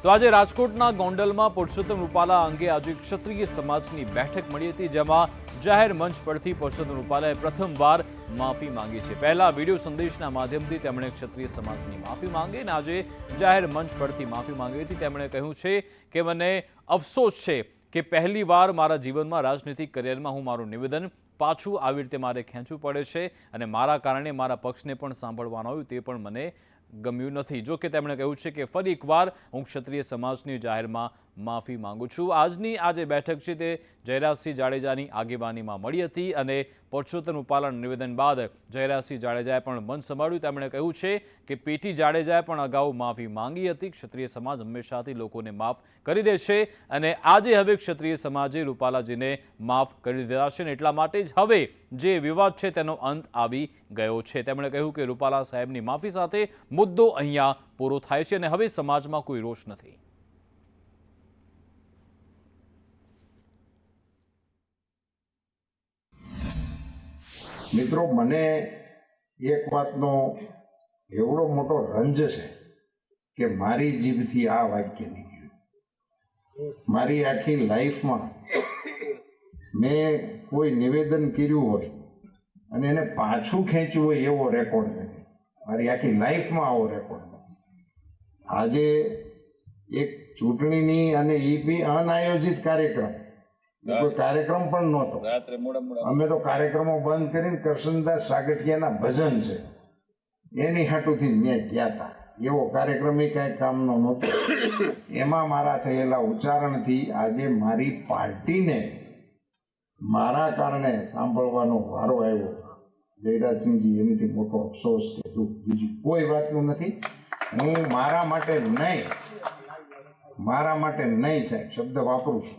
તો આજે રાજકોટના ગોંડલમાં પુરુષોત્તમ રૂપાલા અંગે આજે ક્ષત્રિય સમાજની બેઠક મળી હતી, જેમાં જાહેર મંચ પરથી પુરુષોત્તમ રૂપાલાએ પ્રથમવાર માફી માંગી છે। પહેલા વિડીયો સંદેશના માધ્યમથી તેમણે ક્ષત્રિય સમાજની માફી માંગી અને આજે જાહેર મંચ પરથી માફી માંગી હતી। તેમણે કહ્યું છે કે મને અફસોસ છે કે પહેલીવાર મારા જીવનમાં રાજનીતિક કરિયરમાં હું મારું નિવેદન પાછું આવી રીતે મારે ખેંચવું પડે છે અને મારા કારણે મારા પક્ષને પણ સાંભળવાનું આવ્યું, તે પણ મને ગમ્યું નથી। જો કે તેમણે કહ્યું છે કે ફરી એકવાર હું ક્ષત્રિય સમાજની જાહેરમાં માફી માંગુ છું। આજની આ જે બેઠક છે તે જયરાજસિંહ જાડેજાની આગેવાનીમાં મળી હતી અને પુરુષોત્તમ રૂપાલાના નિવેદન બાદ જયરાજસિંહ જાડેજાએ પણ મંચ સંભાળ્યું। તેમણે કહ્યું છે કે પીટી જાડેજાએ પણ અગાઉ માફી માંગી હતી। ક્ષત્રિય સમાજ હંમેશાથી લોકોને માફ કરી દે છે અને આજે હવે ક્ષત્રિય સમાજે રૂપાલાજીને માફ કરી દીધા છે અને એટલા માટે જ હવે જે વિવાદ છે તેનો અંત આવી ગયો છે। તેમણે કહ્યું કે રૂપાલા સાહેબની માફી સાથે મુદ્દો અહીંયા પૂરો થાય છે અને હવે સમાજમાં કોઈ રોષ નથી। મિત્રો, મને એક વાતનો એવડો મોટો રંજ છે કે મારી જીભથી આ વાક્ય નીકળ્યું। મારી આખી લાઈફમાં મેં કોઈ નિવેદન કર્યું હોય અને એને પાછું ખેંચ્યું હોય એવો રેકોર્ડ નથી। મારી આખી લાઈફમાં આવો રેકોર્ડ નથી। આજે એક ચૂંટણીની અને એ બી અનાયોજિત કાર્યક્રમ, કોઈ કાર્યક્રમ પણ નહોતો। અમે તો કાર્યક્રમો બંધ કરીને કરશનદાસ સાગઠિયાના ભજન છે એની હાટુથી મેં ગયા હતા। એવો કાર્યક્રમ એ કાંઈ કામનો નહોતો। એમાં મારા થયેલા ઉચ્ચારણથી આજે મારી પાર્ટીને મારા કારણે સાંભળવાનો વારો આવ્યો। જયરાજસિંહજી, એનીથી મોટો અફસોસ કે દુઃખ બીજી કોઈ વાતનું નથી। હું મારા માટે નહીં સાહેબ શબ્દ વાપરું છું,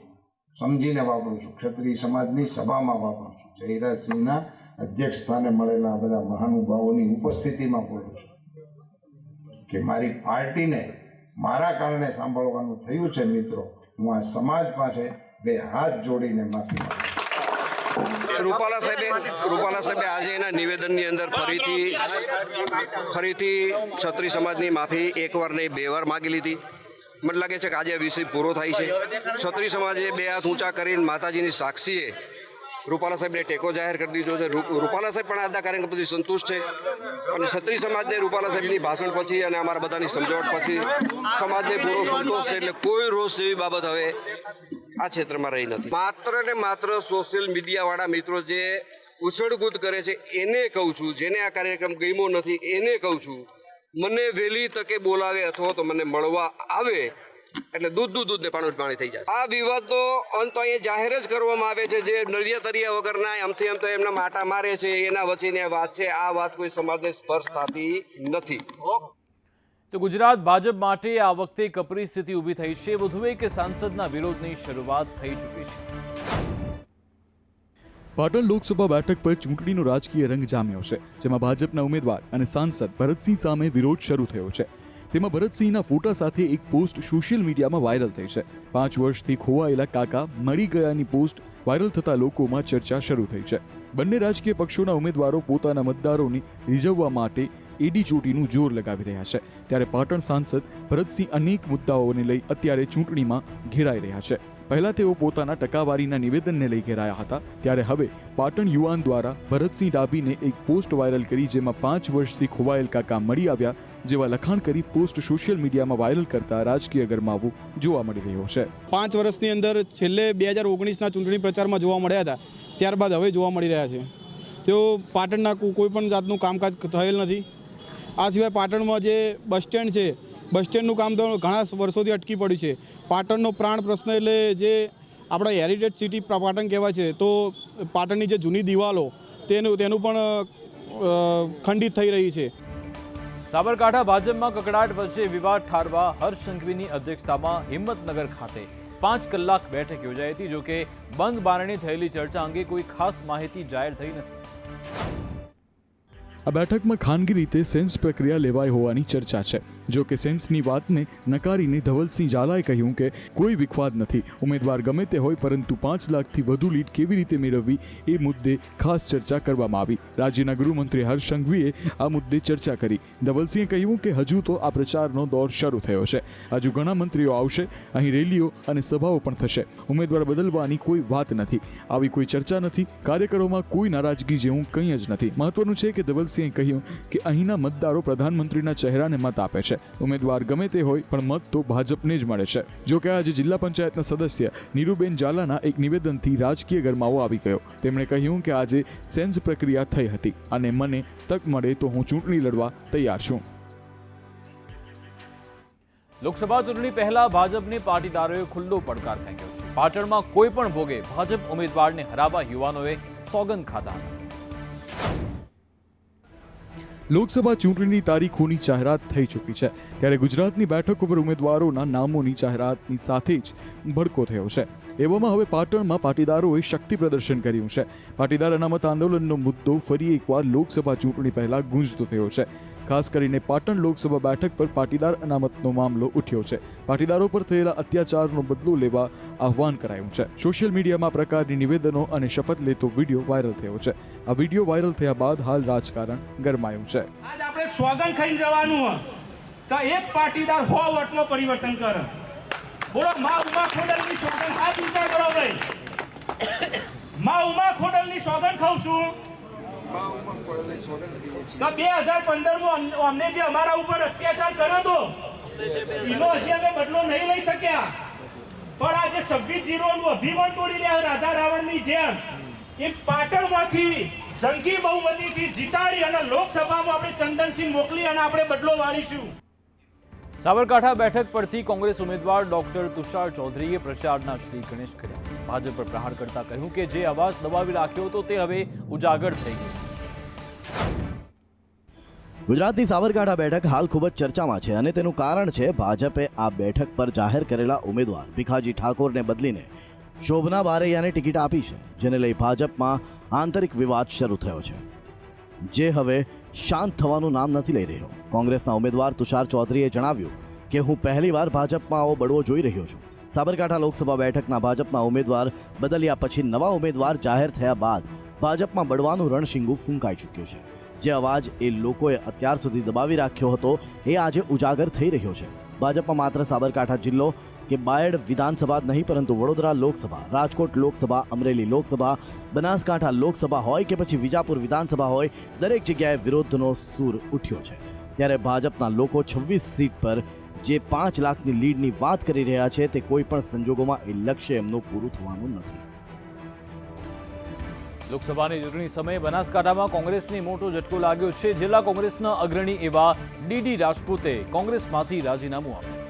સમજીને વાપરું છું, ક્ષત્રિય સમાજની સભામાં વાપરું છું, જયરાજસિંહના અધ્યક્ષ સ્થાને મળેલા બધા મહાનુભાવોની ઉપસ્થિતિમાં બોલું છું કે મારી પાર્ટીને મારા કારણે સાંભળવાનું થયું છે। મિત્રો, હું આ સમાજ પાસે બે હાથ જોડીને માફી માંગુ છું। રૂપાલા સાહેબે આજે એના નિવેદનની અંદર ફરીથી ક્ષત્રિય સમાજની માફી એકવાર નહીં 2 વાર માગી લીધી। મને લાગે છે કે આજે વિષય પૂરો થાય છે। ક્ષત્રિય સમાજે 2 હાથ ઊંચા કરીને માતાજીની સાક્ષીએ રૂપાલા સાહેબને ટેકો જાહેર કરી દીધો છે। રૂપાલા સાહેબ પણ આજના કાર્યક્રમ પછી સંતુષ્ટ છે અને ક્ષત્રિય સમાજને રૂપાલા સાહેબની ભાષણ પછી અને અમારા બધાની સમજાવટ પછી સમાજને પૂરો સંતોષ છે। એટલે કોઈ રોષ જેવી બાબત હવે આ ક્ષેત્રમાં રહી નથી। માત્ર ને માત્ર સોશિયલ મીડિયાવાળા મિત્રો જે ઉછળકૂદ કરે છે એને કહું છું, જેને આ કાર્યક્રમ ગમ્યો નથી એને કહું છું, મને વહેલી તકે બોલાવે અથવા તો મને મળવા આવે એટલે દૂધ ને પાણી થઈ જાય। આ વિવાદનો અંત અહીંયા જાહેર જ કરવામાં આવે છે। જે નરિયા તરિયા વગરના આમથી આમ તો એમના માટા મારે છે એના વચ્ચેની વાત છે। આ વાત કોઈ સમાજને સ્પર્શ થતી નથી। તો ગુજરાત ભાજપ માટે આ વખતે કપરી સ્થિતિ ઊભી થઈ છે। વધુ એક સાંસદના વિરોધની શરૂઆત થઈ ચૂકી છે। પાટણ લોકસભા બેઠક પર ચૂંટણીનો રાજકીય રંગ જામ્યો છે, જેમાં ભાજપના ઉમેદવાર અને સાંસદ ભરતસિંહ સામે વિરોધ શરૂ થયો છે। તેમાં ભરતસિંહના ફોટા સાથે એક પોસ્ટ સોશિયલ મીડિયામાં વાયરલ થઈ છે। 5 વર્ષથી ખોવાયેલા કાકા મળી ગયાની પોસ્ટ વાયરલ થતા લોકોમાં ચર્ચા શરૂ થઈ છે। બંને રાજકીય પક્ષોના ઉમેદવારો પોતાના મતદારોને રીઝવવા માટે એડી ચોટીનું જોર લગાવી રહ્યા છે। ત્યારે પાટણ સાંસદ ભરતસિંહ અનેક મુદ્દાઓને લઈ અત્યારે ચૂંટણીમાં ઘેરાઈ રહ્યા છે। પહેલા તેઓ પોતાના ટકાવારીના નિવેદનને લઈ ઘેરાયા હતા, ત્યારે હવે પાટણ યુવાન દ્વારા ભરતસિંહ ડાભીને એક પોસ્ટ વાયરલ કરી જેમાં 5 વર્ષથી ખોવાયેલ કાકા મળી આવ્યા જેવા લખાણ કરી પોસ્ટ સોશિયલ મીડિયામાં વાયરલ કરતા રાજકીય ગરમાવો જોવા મળી રહ્યો છે। 5 વર્ષની અંદર છેલ્લે 2019ના ચૂંટણી પ્રચારમાં જોવા મળ્યા હતા, ત્યારબાદ હવે જોવા મળી રહ્યા છે। તેઓ પાટણના કોઈ પણ જાતનું કામકાજ થયેલ નથી। આ સિવાય પાટણમાં જે બસ સ્ટેન્ડ છે, બસ સ્ટેન્ડનું કામ તો ઘણા વર્ષોથી અટકી પડ્યું છે। પાટણનો પ્રાણ પ્રશ્ન એટલે જે આપણા હેરિટેજ સિટી પાટણ કહેવાય છે, તો પાટણની જે જૂની દિવાલો તેનું પણ ખંડિત થઈ રહી છે। સાબરકાંઠા ભાજપમાં કકડાટ વચ્ચે વિવાદ ઠારવા હર્ષ સંઘવીની અધ્યક્ષતામાં હિંમતનગર ખાતે 5 કલાક બેઠક યોજાઈ હતી। જો કે બંધ બારણે થયેલી ચર્ચા અંગે કોઈ ખાસ માહિતી જાહેર થઈ નથી। આ બેઠકમાં ખાનગી રીતે સેન્સ પ્રક્રિયા લેવાઈ હોવાની ચર્ચા છે. જો કે સેન્સની વાતને નકારીને ધવલસિંહ ઝાલાએ કહ્યું કે કોઈ વિખવાદ નથી, ઉમેદવાર ગમે તે હોય, પરંતુ 5 લાખથી વધુ લીડ કેવી રીતે મેળવવી એ મુદ્દે ખાસ ચર્ચા કરવામાં આવી. રાજ્યના ગૃહમંત્રી હર્ષ સંઘવીએ આ મુદ્દે ચર્ચા કરી. ધવલસિંહે કહ્યું કે હજુ તો આ પ્રચારનો દોર શરૂ થયો છે. હજુ ઘણા મંત્રીઓ આવશે, અહીં રેલીઓ અને સભાઓ પણ થશે. ઉમેદવાર બદલવાની કોઈ વાત નથી, આવી કોઈ ચર્ચા નથી, કાર્યકરોમાં કોઈ નારાજગી જેવું કંઈ જ નથી. મહત્વનું છે કે ધવલસિંહે કહ્યું કે અહીંના મતદારો પ્રધાનમંત્રીના ચહેરાને મત આપે છે. ઉમેદવાર ગમે તે હોય, પણ મત તો ભાજપને જ મળે છે. જો કે આજે જિલ્લા પંચાયતના સદસ્ય નીરુબેન ઝાલાના એક નિવેદનથી રાજકીય ગરમાવો આવી ગયો. તેમણે કહ્યું કે આજે સેન્સ પ્રક્રિયા થઈ હતી અને મને તક મળે તો હું ચૂંટણી લડવા તૈયાર છું. લોકસભા ચૂંટણી પહેલા ભાજપની પાટીદારોએ ખુલ્લો પડકાર ફેંક્યો છે. પાટણમાં કોઈ પણ ભોગે ભાજપ ઉમેદવારને હરાવવા યુવાનોએ સોગંદ ખાધા હતા. લોકસભા ચૂંટણીની તારીખોની જાહેરાત થઈ ચૂકી છે, ત્યારે ગુજરાતની બેઠકો પર ઉમેદવારોના નામોની જાહેરાતની સાથે જ ભડકો થયો છે. એવામાં હવે પાટણમાં પાટીદારોએ શક્તિ પ્રદર્શન કર્યું છે. પાટીદાર અનામત આંદોલનનો મુદ્દો ફરી એકવાર લોકસભા ચૂંટણી પહેલા ગુંજતો થયો છે. ખાસ કરીને પાટણ લોકસભા બેઠક પર પાટીદાર અનામતનો મામલો ઉઠ્યો છે. પાટીદારો પર થયેલા અત્યાચારનો બદલો લેવા આહવાન કરાયું છે. સોશિયલ મીડિયામાં આ પ્રકારની નિવેદનો અને શપથ લેતો વિડીયો વાયરલ થયો છે. આ વિડીયો વાયરલ થયા બાદ હાલ રાજકારણ ગરમાયું છે. આજ આપણે સોગંદ ખાઈને જવાનું તો એક પાટીદાર 100 વોટમાં પરિવર્તન કરે. બોલો મા ઉમા ખોડલની સોગંદ હાથ ઊંચા કરો ભાઈ. મા ઉમા ખોડલની સોગંદ ખાઉં છું. તો 2015માં અમને જે અમારા ઉપર અત્યાચાર કર્યો હતો એનો હજી અમે બદલો નહીં લઈ શક્યા, પણ આજે 26-0 નું અભિમાન તોડી રહ્યા રાજા રાવણની જેમ એ પાટણમાંથી જંગી બહુમતીથી જીતાડી અને લોકસભામાં આપણે ચંદનસિંહ મોકલી અને આપણે બદલો વાળીશું. સાબરકાંઠા બેઠક પરથી કોંગ્રેસ ઉમેદવાર ડોક્ટર તુષાર ચૌધરીએ પ્રચારના શ્રી ગણેશ કર્યા. ભાજપ પર પ્રહાર કરતા કહ્યું કે જે અવાજ દબાવી રાખ્યો હતો તે હવે ઉજાગર થઈ ગયો. ગુજરાતની સાબરકાંઠા બેઠક હાલ ખૂબ જ ચર્ચામાં છે અને તેનું કારણ છે ભાજપે આ બેઠક પર જાહેર કરેલા ઉમેદવાર ભીખાજી ઠાકોરને બદલીને શોભના બારૈયાને ટિકિટ આપી છે, જેને લઈ ભાજપમાં આંતરિક વિવાદ શરૂ થયો છે, જે હવે શાંત થવાનું નામ નથી લઈ રહ્યો. કોંગ્રેસના ઉમેદવાર તુષાર ચૌધરીએ જણાવ્યું કે હું પહેલીવાર ભાજપમાં આવો બળવો જોઈ રહ્યો છું. સાબરકાંઠા લોકસભા બેઠકના ભાજપના ઉમેદવાર બદલ્યા પછી નવા ઉમેદવાર જાહેર થયા બાદ ભાજપમાં બળવાનું રણશીંગું ફૂંકાઈ ચૂક્યું છે. જે અવાજ એ લોકોએ અત્યાર સુધી દબાવી રાખ્યો હતો એ આજે ઉજાગર થઈ રહ્યો છે. ભાજપમાં માત્ર સાબરકાંઠા જિલ્લો કે બાયડ વિધાનસભા જ નહીં, પરંતુ વડોદરા લોકસભા, રાજકોટ લોકસભા, અમરેલી લોકસભા, બનાસકાંઠા લોકસભા હોય કે પછી વિજાપુર વિધાનસભા હોય, દરેક જગ્યાએ વિરોધનો સૂર ઉઠ્યો છે. ત્યારે ભાજપના લોકો 26 સીટ પર જે 5 લાખની લીડની વાત કરી રહ્યા છે તે કોઈ પણ સંજોગોમાં એ લક્ષ્ય એમનું પૂરું થવાનું નથી. લોકસભાની ચૂંટણી સમયે બનાસકાંઠામાં કોંગ્રેસને મોટો ઝટકો લાગ્યો છે. જિલ્લા કોંગ્રેસના અગ્રણી એવા ડીડી રાજપૂતે કોંગ્રેસમાંથી રાજીનામું આપ્યું.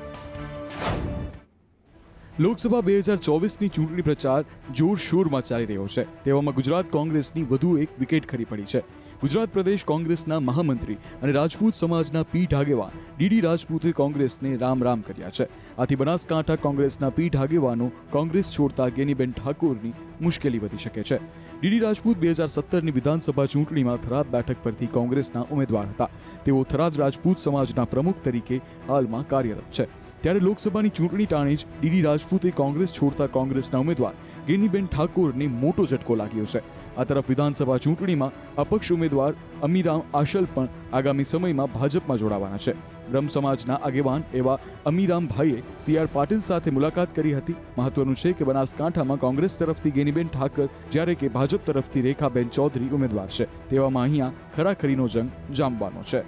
લોકસભા 2024ની ચૂંટણી પ્રચાર જોરશોરમાં ચાલી રહ્યો છે. તેવામાં ગુજરાત કોંગ્રેસની વધુ એક વિકેટ ખરી પડી છે. ગુજરાત પ્રદેશ કોંગ્રેસના મહામંત્રી અને રાજપૂત સમાજના પીઠ આગેવાન ડીડી રાજપૂતે કોંગ્રેસને રામ રામ કર્યા છે. આથી બનાસકાંઠા કોંગ્રેસના પીઠ આગેવાનો કોંગ્રેસ છોડતા ગેનીબેન ઠાકોરની મુશ્કેલી વધી શકે છે. ડીડી રાજપૂત 2017ની વિધાનસભા ચૂંટણીમાં થરાદ બેઠક પરથી કોંગ્રેસના ઉમેદવાર હતા. તેઓ થરાદ રાજપૂત સમાજના પ્રમુખ તરીકે હાલમાં કાર્યરત છે. ત્યારે લોકસભાની ચૂંટણી ટાણે જ ડીડી રાજપૂતે કોંગ્રેસ છોડતા કોંગ્રેસના ઉમેદવાર ગેનીબેન ઠાકોરને મોટો ઝટકો લાગ્યો છે. આ તરફ વિધાનસભા ચૂંટણીમાં અપક્ષ ઉમેદવાર અમીરામ આશલ પણ આગામી સમયમાં ભાજપમાં જોડાવાના છે. બ્રહ્મ સમાજના આગેવાન એવા અમીરામભાઈએ CR પાટીલ સાથે મુલાકાત કરી હતી. મહત્વનું છે કે બનાસકાંઠામાં કોંગ્રેસ તરફથી ગેનીબેન ઠાકર, જ્યારે કે ભાજપ તરફથી રેખાબેન ચૌધરી ઉમેદવાર છે. તેવામાં અહીંયા ખરાખરીનો જંગ જામવાનો છે.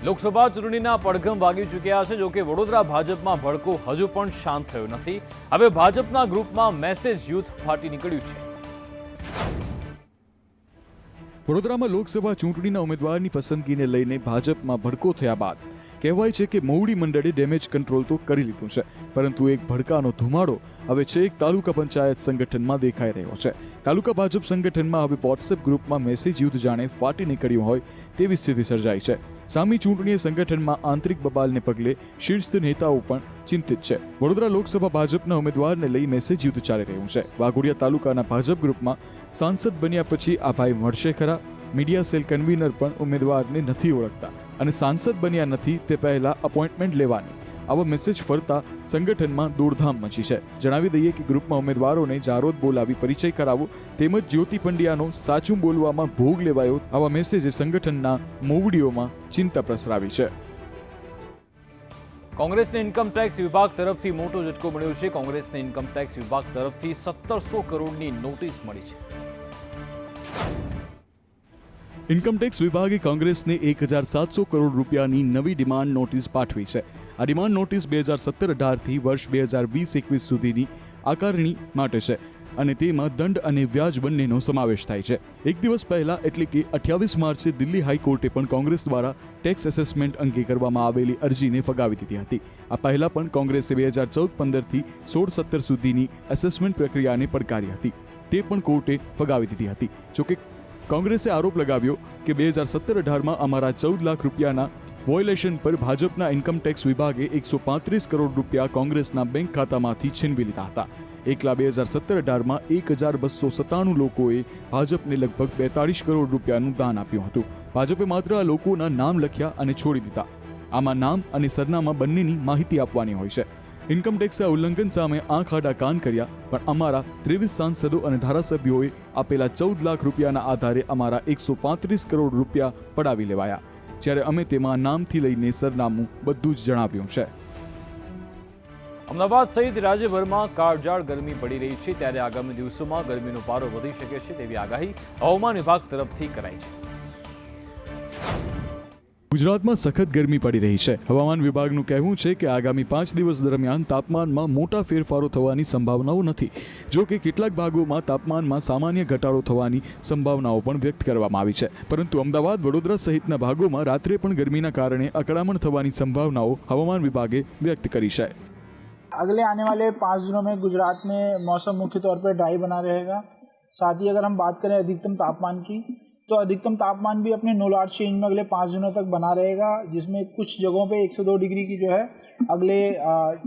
લોકસભા ચૂંટણીના પડઘમ વાગી ચૂક્યા છે. જોકે વડોદરા ભાજપમાં ભડકો હજુ પણ શાંત થયો નથી. હવે ભાજપના ગ્રુપમાં મેસેજ યુથ ફાટી નીકળ્યું છે. વડોદરામાં લોકસભા ચૂંટણીના ઉમેદવારની પસંદગીને લઈને ભાજપમાં ભડકો થયા બાદ કહેવાય છે કે મોવડી મંડળે ડેમેજ કંટ્રોલ તો કરી લીધું છે, પરંતુ એક ભડકાનો ધુમાડો હવે છેક તાલુકા પંચાયત સંગઠનમાં દેખાઈ રહ્યો છે. તાલુકા ભાજપ સંગઠનમાં હવે વોટ્સએપ ગ્રુપમાં મેસેજ યુદ્ધ જાણે ફાટી નીકળ્યું હોય તેવી સ્થિતિ સર્જાઈ છે. સામી ચૂંટણીય સંગઠનમાં આંતરિક બબાલને પગલે શીર્ષ નેતાઓ પણ ચિંતિત છે. વડોદરા લોકસભા ભાજપના ઉમેદવારને લઈ મેસેજ યુદ્ધ ચાલી રહ્યું છે. વાઘોડિયા તાલુકાના ભાજપ ગ્રુપમાં સાંસદ બન્યા પછી આ ભાઈ મળશે ખરા? મીડિયા સેલ કન્વીનર પણ ઉમેદવારને નથી ઓળખતા અને સાંસદ બન્યા નથી તે પહેલા અપોઇન્ટમેન્ટ લેવાની. આવા મેસેજ ફરતા સંગઠનમાં દોડધામ મચી છે. જણાવી દઈએ કે ગ્રુપમાં ઉમેદવારોને જારોદ બોલાવી પરિચય કરાવો તેમજ જ્યોતિ પંડ્યાનો સાચું બોલવામાં ભોગ લેવાયો આવા મેસેજે સંગઠનના મોવડીઓમાં ચિંતા પ્રસરાવી છે. કોંગ્રેસને ઇન્કમ ટેક્સ વિભાગ તરફથી મોટો ઝટકો મળ્યો છે. કોંગ્રેસને ઇન્કમ ટેક્સ વિભાગ તરફથી 1700 કરોડની નોટિસ મળી છે. ઇન્કમટેક્સ વિભાગે કોંગ્રેસને 1700 કરોડ રૂપિયાની નવી ડિમાન્ડ નોટિસ પાઠવી છે. આ ડિમાન્ડ નોટિસ 2017-18 થી વર્ષ 2020-21 સુધીની આકારણી માટે છે અને તેમાં દંડ અને વ્યાજ બંનેનો સમાવેશ થાય છે. એક દિવસ પહેલા એટલે કે 28 માર્ચે દિલ્હી હાઈકોર્ટે પણ કોંગ્રેસ દ્વારા ટેક્સ એસેસમેન્ટ અંગે કરવામાં આવેલી અરજીને ફગાવી દીધી હતી. આ પહેલા પણ કોંગ્રેસે 2014-15 થી 16-17 સુધીની એસેસમેન્ટ પ્રક્રિયાને પડકારી હતી. તે પણ કોર્ટે ફગાવી દીધી હતી. જોકે કોંગ્રેસે આરોપ લગાવ્યો કે 2017-18માં અમારા 14 લાખ રૂપિયાના વોયલેશન પર ભાજપના ઇન્કમટેક્સ વિભાગે 135 કરોડ રૂપિયા કોંગ્રેસના બેંક ખાતામાંથી છીનવી લીધા હતા. એકલા 2017-18માં 1297 લોકોએ ભાજપને લગભગ 42 કરોડ રૂપિયાનું દાન આપ્યું હતું. ભાજપે માત્ર આ લોકોના નામ લખ્યા અને છોડી દીધા. આમાં નામ અને સરનામા બંનેની માહિતી આપવાની હોય છે. ઇન્કમટેક્સે આ ઉલ્લંઘન સામે આંખ આડા કાન કર્યા, પણ અમારા 23 સાંસદો અને ધારાસભ્યોએ આપેલા 14 લાખ રૂપિયાના આધારે અમારા 135 કરોડ રૂપિયા પડાવી લેવાયા, જ્યારે અમે તેમાં નામથી લઈને સરનામું બધું જ જણાવ્યું છે. અમદાવાદ સહિત રાજ્યભરમાં કાળઝાળ ગરમી પડી રહી છે, ત્યારે આગામી દિવસોમાં ગરમીનો પારો વધી શકે છે તેવી આગાહી હવામાન વિભાગ તરફથી કરાઈ છે. ગુજરાતમાં સખત ગરમી પડી રહી છે. હવામાન વિભાગનું કહેવું છે કે આગામી 5 દિવસ દરમિયાન તાપમાનમાં મોટા ફેરફારો થવાની સંભાવનાઓ નથી. જો કે કેટલાક ભાગોમાં તાપમાનમાં સામાન્ય ઘટાડો થવાની સંભાવનાઓ પણ વ્યક્ત કરવામાં આવી છે, પરંતુ અમદાવાદ, વડોદરા સહિતના ભાગોમાં રાત્રે પણ ગરમીના કારણે અકળામણ થવાની સંભાવનાઓ હવામાન વિભાગે વ્યક્ત કરી છે. अगले आने वाले 5 दिनों में गुजरात में मौसम मुख्य तौर पर ड्राई बना रहेगा. साथ ही अगर हम बात करें अधिकतम तापमान की, तो अधिकतम तापमान भी अपने नो लार्ज चेंज में अगले 5 दिनों तक बना रहेगा, जिसमें कुछ जगहों पे 1 से 2 डिग्री की जो है अगले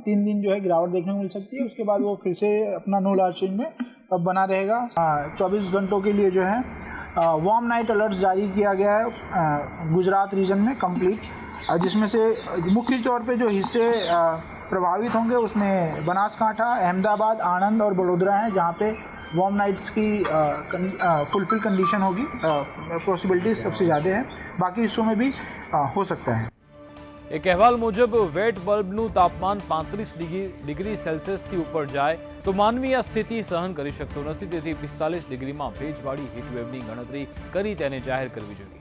3 दिन जो है गिरावट देखने को मिल सकती है. उसके बाद वो फिर से अपना नो लार्ज चेंज में अब बना रहेगा. 24 घंटों के लिए जो है वार्म नाइट अलर्ट जारी किया गया है गुजरात रीजन में कंप्लीट, जिसमें से मुख्य तौर पे जो हिस्से प्रभावित होंगे उसमें बनासकांठा, अहमदाबाद, आणंद और बड़ोदरा हैं, जहाँ पे वार्म नाइट्स की फुलफिल कंडीशन होगी. पॉसिबिलिटीज सबसे ज़्यादा है, बाकी हिस्सों में भी हो सकता है. એક અહેવાલ મુજબ વેટ બલ્બનું તાપમાન 35 ડિગ્રી સેલ્સિયસથી ઉપર જાય તો માનવી આ સ્થિતિ સહન કરી શકતો નથી, તેથી 45 ડિગ્રીમાં ભેજવાળી હીટવેવની ગણતરી કરી તેને જાહેર કરવી જોઈએ.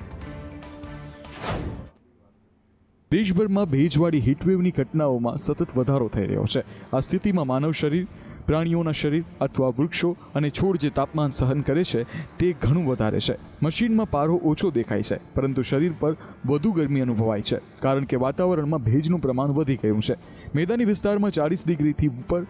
દેશભરમાં ભેજવાળી હીટવેવની ઘટનાઓમાં સતત વધારો થઈ રહ્યો છે. આ સ્થિતિમાં માનવ શરીર, પ્રાણીઓના શરીર અથવા વૃક્ષો અને છોડ જે તાપમાન સહન કરે છે તે ઘણું વધારે છે. મશીનમાં પારો ઓછો દેખાય છે, પરંતુ શરીર પર વધુ ગરમી અનુભવાય છે, કારણ કે વાતાવરણમાં ભેજનું પ્રમાણ વધી ગયું છે. મેદાની વિસ્તારમાં 40 ડિગ્રીથી ઉપર,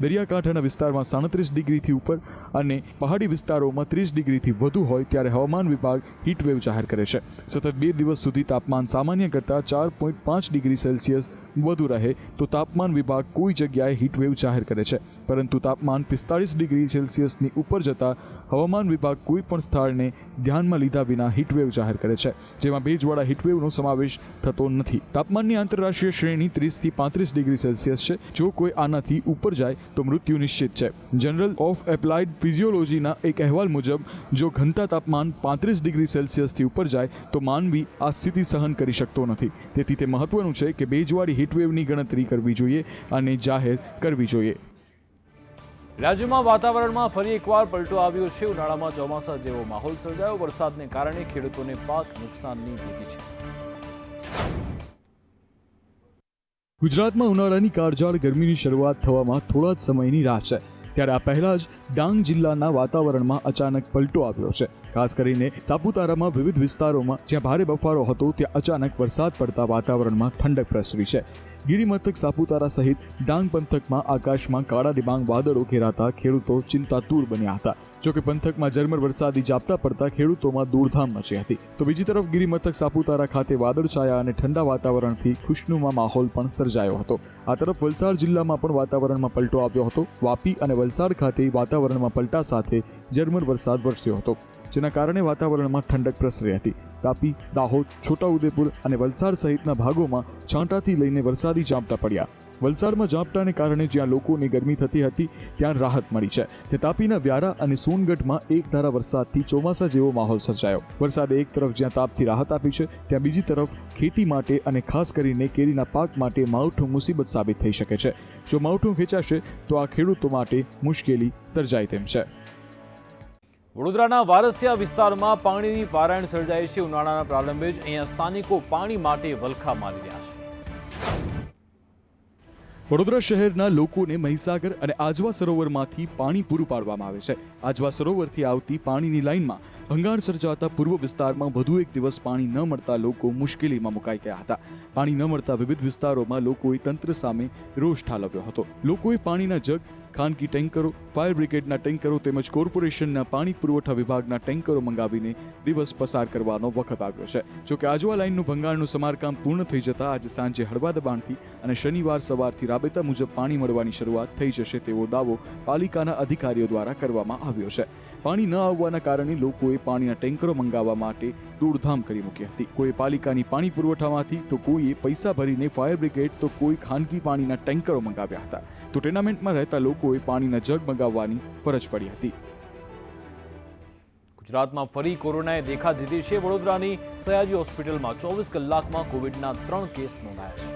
દરિયાકાંઠાના વિસ્તારમાં 37 ડિગ્રીથી ઉપર અને પહાડી વિસ્તારોમાં 30 ડિગ્રીથી વધુ હોય ત્યારે હવામાન વિભાગ હીટવેવ જાહેર કરે છે. સતત 2 દિવસ સુધી તાપમાન સામાન્ય કરતાં 4.5 ડિગ્રી સેલ્સિયસ વધુ રહે તો તાપમાન વિભાગ કોઈ જગ્યાએ હીટવેવ જાહેર કરે છે, પરંતુ તાપમાન 45 ડિગ્રી સેલ્સિયસની ઉપર જતાં હવામાન વિભાગ કોઈ પણ સ્થળને ધ્યાનમાં લીધા વિના હીટવેવ જાહેર કરે છે, જેમાં ભેજવાળા હીટવેવનો સમાવેશ થતો નથી. તાપમાનની આંતરરાષ્ટ્રીય શ્રેણી 30થી 35 ડિગ્રી સેલ્સિયસ છે. જો કોઈ આનાથી ઉપર જાય તો મૃત્યુ નિશ્ચિત છે. જનરલ ઓફ એપ્લાઇડ ફિઝિયોલોજીના એક અહેવાલ મુજબ જો ઘનતા તાપમાન 35 ડિગ્રી સેલ્સિયસથી ઉપર જાય તો માનવી આ સ્થિતિ સહન કરી શકતો નથી. તેથી તે મહત્વનું છે કે ભેજવાળી હીટવેવની ગણતરી કરવી જોઈએ અને જાહેર કરવી જોઈએ. રાજ્યમાં વાતાવરણમાં ફરી એકવાર પલટો આવ્યો છે. ઉનાળામાં ચોમાસા જેવો માહોલ સર્જાયો. વરસાદને કારણે ખેડૂતોને પાક નુકસાનની ભીતિ છે. ગુજરાતમાં ઉનાળાની કાળઝાળ ગરમીની શરૂઆત થવામાં થોડા જ સમયની રાહ છે, ત્યારે આ પહેલા જ ડાંગ જિલ્લાના વાતાવરણમાં અચાનક પલટો આવ્યો છે. ખાસ કરીને સાપુતારામાં વિવિધ વિસ્તારોમાં જ્યાં ભારે બફારો હતો ત્યાં અચાનક વરસાદ પડતા વાતાવરણમાં ઠંડક પ્રસરી છે. ગિરિમથક સાપુતારા સહિત ડાંગ પંથકમાં આકાશમાં કાળા ડિબાંગ વાદળો ઘેરાતા ખેડૂતો ચિંતાતુર બન્યા હતા. જોકે પંથકમાં ઝરમર વરસાદી ઝાપટા પડતા ખેડૂતોમાં દોડધામ મચી હતી. તો બીજી તરફ ગિરિમથક સાપુતારા ખાતે વાદળછાયા અને ઠંડા વાતાવરણથી ખુશનુમા માહોલ પણ સર્જાયો હતો. આ તરફ વલસાડ જિલ્લામાં પણ વાતાવરણમાં પલટો આવ્યો હતો. વાપી અને વલસાડ ખાતે વાતાવરણમાં પલટા સાથે ઝરમર વરસાદ વરસ્યો હતો. જેના કારણે વાતાવરણમાં ઠંડક પ્રસરી હતી. તાપી, દાહોદ, છોટાઉદેપુર અને વલસાડ સહિતના ભાગોમાં છાંટાથી લઈને વરસાદી ઝાપટા પડ્યા. વલસાડમાં ઝાપટાને કારણે જ્યાં લોકોને ગરમી થતી હતી ત્યાં રાહત મળી છે. તે તાપીના વ્યારા અને સોનગઢમાં એકધારા વરસાદથી ચોમાસા જેવો માહોલ સર્જાયો. વરસાદે એક તરફ જ્યાં તાપથી રાહત આપી છે ત્યાં બીજી તરફ ખેતી માટે અને ખાસ કરીને કેરીના પાક માટે માવઠું મુસીબત સાબિત થઈ શકે છે. જો માવઠું ખેંચાશે તો આ ખેડૂતો માટે મુશ્કેલી સર્જાય તેમ છે. વડોદરાના વારસિયા વિસ્તારમાં પાણીની પારાયણ સર્જાઈ છે. ઉનાળાના પ્રારંભે જ અહીંયા સ્થાનિકો પાણી માટે વલખા મારી રહ્યા છે. વડોદરા શહેરના લોકોને મહીસાગર અને આજવા સરોવરમાંથી પાણી પૂરું પાડવામાં આવે છે. આજવા સરોવરથી આવતી પાણીની લાઇનમાં ભંગાણ સર્જાતા પૂર્વ વિસ્તારમાં વધુ એક દિવસ પાણી ન મળતા લોકો મુશ્કેલીમાં મુકાઈ ગયા હતા. પાણી ન મળતા વિવિધ વિસ્તારોમાં લોકોએ તંત્ર સામે રોષ ઠાલવ્યો હતો. લોકોએ પાણીના જગ, ખાનગી ટેન્કરો, ફાયર બ્રિગેડના ટેન્કરો તેમજ કોર્પોરેશનના પાણી પુરવઠા વિભાગના ટેન્કરો મંગાવીને દિવસ પસાર કરવાનો વખત આવ્યો છે. જોકે આજવા લાઇનનું ભંગાણનું સમારકામ પૂર્ણ થઈ જતા આજે સાંજે હળવા દબાણથી અને શનિવાર સવારથી રાબેતા મુજબ પાણી મળવાની શરૂઆત થઈ જશે તેવો દાવો પાલિકાના અધિકારીઓ દ્વારા કરવામાં આવ્યો છે. પાણી ન આવવાના કારણે લોકોએ પાણીના ટેન્કરો મંગાવવા માટે દોડધામ કરી મૂકી હતી. કોઈ પાલિકાની પાણી પુરવઠામાંથી તો કોઈએ પૈસા ભરીને ફાયર બ્રિગેડ તો કોઈ ખાનગી પાણીના ટેન્કરો મંગાવ્યા હતા. તો ટેનામેન્ટમાં રહેતા લોકોએ પાણીના જગ મંગાવવાની ફરજ પડી હતી. ગુજરાતમાં ફરી કોરોનાએ દેખા દીધી છે. વડોદરાની સયાજી હોસ્પિટલમાં 24 કલાકમાં કોવિડના 3 કેસ નોંધાયા છે.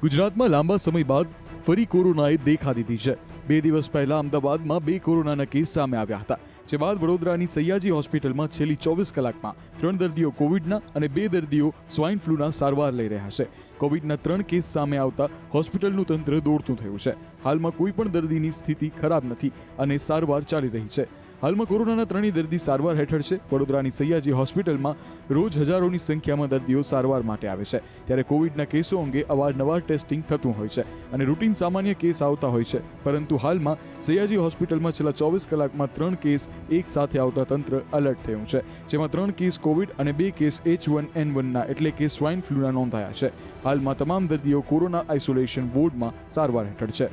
ગુજરાતમાં લાંબા સમય બાદ ફરી કોરોનાએ દેખા દીધી છે. 2 દિવસ પહેલા અમદાવાદમાં 2 કોરોનાના કેસ સામે આવ્યા હતા. જે બાદ વડોદરાની સયાજી હોસ્પિટલમાં છેલ્લી 24 કલાકમાં 3 દર્દીઓ કોવિડના અને 2 દર્દીઓ સ્વાઇન ફ્લૂના સારવાર લઈ રહ્યા છે. કોવિડના 3 કેસ સામે આવતા હોસ્પિટલનું તંત્ર દોડતું થયું છે. હાલમાં કોઈ પણ દર્દીની સ્થિતિ ખરાબ નથી અને સારવાર ચાલી રહી છે. હાલમાં કોરોનાના 3 દર્દી સારવાર હેઠળ છે. વડોદરાની સયાજી હોસ્પિટલમાં રોજ હજારોની સંખ્યામાં દર્દીઓ સારવાર માટે આવે છે. ત્યારે કોવિડના કેસો અંગે અવારનવાર ટેસ્ટિંગ થતું હોય છે અને રૂટીન સામાન્ય કેસ આવતા હોય છે. પરંતુ હાલમાં સયાજી હોસ્પિટલમાં છેલ્લા 24 કલાકમાં 3 કેસ એક સાથે આવતા તંત્ર એલર્ટ થયું છે. જેમાં 3 કેસ કોવિડ અને 2 કેસ H1N1ના એટલે કે સ્વાઇન ફ્લૂના નોંધાયા છે. હાલમાં તમામ દર્દીઓ કોરોના આઇસોલેશન વોર્ડમાં સારવાર હેઠળ છે.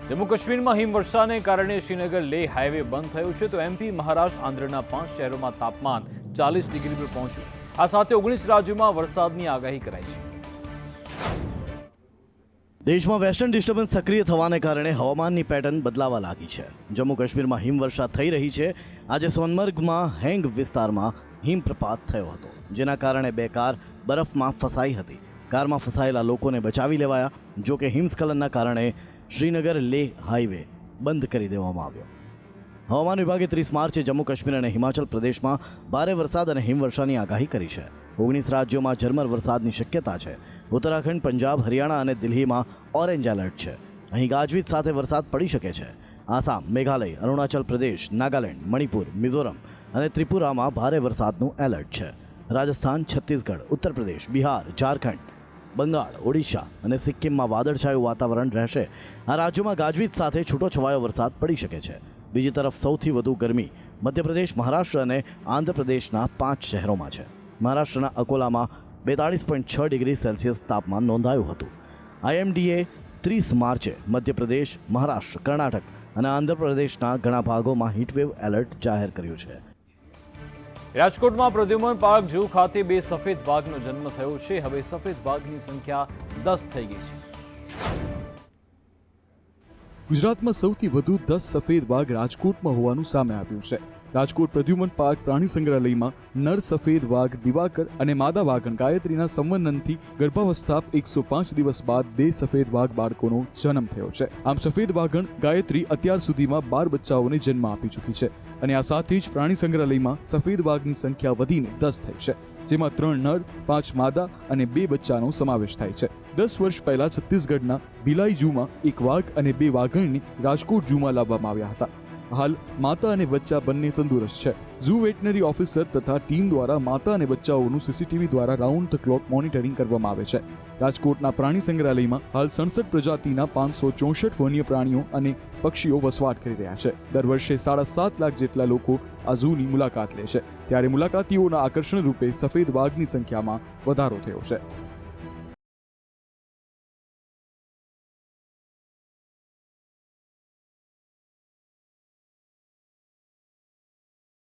જમ્મુ કાશ્મીરમાં હિમવર્ષાને કારણે શ્રીનગર લેહ હાઈવે બંધ થયો છે. તો એમપી, મહારાષ્ટ્ર, આંધ્રના 5 શહેરોમાં તાપમાન 40 ડિગ્રી પર પહોંચ્યું. આ સાથે 19 રાજ્યોમાં વરસાદની આગાહી કરાઈ છે. દેશમાં વેસ્ટર્ન ડિસ્ટર્બન્સ સક્રિય થવાને કારણે હવામાનની પેટર્ન બદલાવા લાગી છે. જમ્મુ કાશ્મીરમાં હિમવર્ષા થઈ રહી છે. આજે સોનમર્ગમાં હેંગ વિસ્તારમાં હિમપ્રપાત થયો હતો, જેના કારણે 2 કાર બરફમાં ફસાઈ હતી. કારમાં ફસાયેલા લોકોને બચાવી લેવાયા. જો કે હિમસ્ખલનના કારણે શ્રીનગર લેહ હાઈવે બંધ કરી દેવામાં આવ્યો. હવામાન વિભાગે 30 માર્ચે જમ્મુ કાશ્મીર અને હિમાચલ પ્રદેશમાં ભારે વરસાદ અને હિમવર્ષાની આગાહી કરી છે. 19 રાજ્યોમાં ઝરમર વરસાદની શક્યતા છે. ઉત્તરાખંડ, પંજાબ, હરિયાણા અને દિલ્હીમાં ઓરેન્જ એલર્ટ છે. અહીં ગાજવીજ સાથે વરસાદ પડી શકે છે. આસામ, મેઘાલય, અરુણાચલ પ્રદેશ, નાગાલેન્ડ, મણિપુર, મિઝોરમ અને ત્રિપુરામાં ભારે વરસાદનું એલર્ટ છે. રાજસ્થાન, છત્તીસગઢ, ઉત્તર પ્રદેશ, બિહાર, ઝારખંડ, બંગાળ, ઓડિશા અને સિક્કિમમાં વાદળછાયું વાતાવરણ રહેશે. આ રાજ્યોમાં ગાજવીજ સાથે છૂટોછવાયો વરસાદ પડી શકે છે. બીજી તરફ સૌથી વધુ ગરમી મધ્યપ્રદેશ, મહારાષ્ટ્ર અને આંધ્રપ્રદેશના 5 શહેરોમાં છે. મહારાષ્ટ્રના અકોલામાં 42.6 ડિગ્રી સેલ્સિયસ તાપમાન નોંધાયું હતું. IMDએ 30 માર્ચે મધ્યપ્રદેશ, મહારાષ્ટ્ર, કર્ણાટક અને આંધ્રપ્રદેશના ઘણા ભાગોમાં હીટવેવ એલર્ટ જાહેર કર્યું છે. રાજકોટમાં પ્રદ્યુમન પાર્ક ઝૂ ખાતે 2 સફેદ વાઘનો જન્મ થયો છે. હવે સફેદ વાઘની સંખ્યા 10 થઈ ગઈ છે. ગુજરાતમાં સૌથી વધુ 10 સફેદ વાઘ રાજકોટમાં હોવાનું સામે આવ્યું છે. રાજકોટ પ્રદ્યુમન પાર્ક પ્રાણી સંગ્રહાલયમાં નર સફેદ વાઘ દિવાકર અને માદા વાઘણ ગાયત્રીના સંવનનથી ગર્ભાવસ્થા 105 દિવસ બાદ 2 સફેદ વાઘ બાળકોનો જન્મ થયો છે. આમ સફેદ વાઘણ ગાયત્રી અત્યાર સુધીમાં 12 બચ્ચાઓને જન્મ આપી ચૂકી છે અને આ સાથે જ પ્રાણી સંગ્રહાલયમાં સફેદ વાઘની સંખ્યા વધીને 10 થઈ છે, જેમાં 3 નર, 5 માદા અને 2 બચ્ચાનો સમાવેશ થાય છે. 10 વર્ષ પહેલા છત્તીસગઢના ભિલાઈ ઝૂમાં 1 વાઘ અને 2 વાઘણને રાજકોટ ઝૂમાં લાવવામાં આવ્યા હતા. હાલ માતા અને બચ્ચા બંને તંદુરસ્ત છે. ઝૂ વેટનરી ઓફિસર તથા ટીમ દ્વારા માતા અને બચ્ચાઓનું CCTV દ્વારા રાઉન્ડ ધ ક્લોક મોનિટરિંગ કરવામાં આવે છે. રાજકોટના પ્રાણી સંગ્રહાલયમાં હાલ 67 પ્રજાતિના 564 વન્ય પ્રાણીઓ અને પક્ષીઓ વસવાટ કરી રહ્યા છે. દર વર્ષે 7.5 લાખ જેટલા લોકો આ ઝૂની મુલાકાત લે છે. ત્યારે મુલાકાતીઓના આકર્ષણ રૂપે સફેદ વાઘની સંખ્યામાં વધારો થયો છે.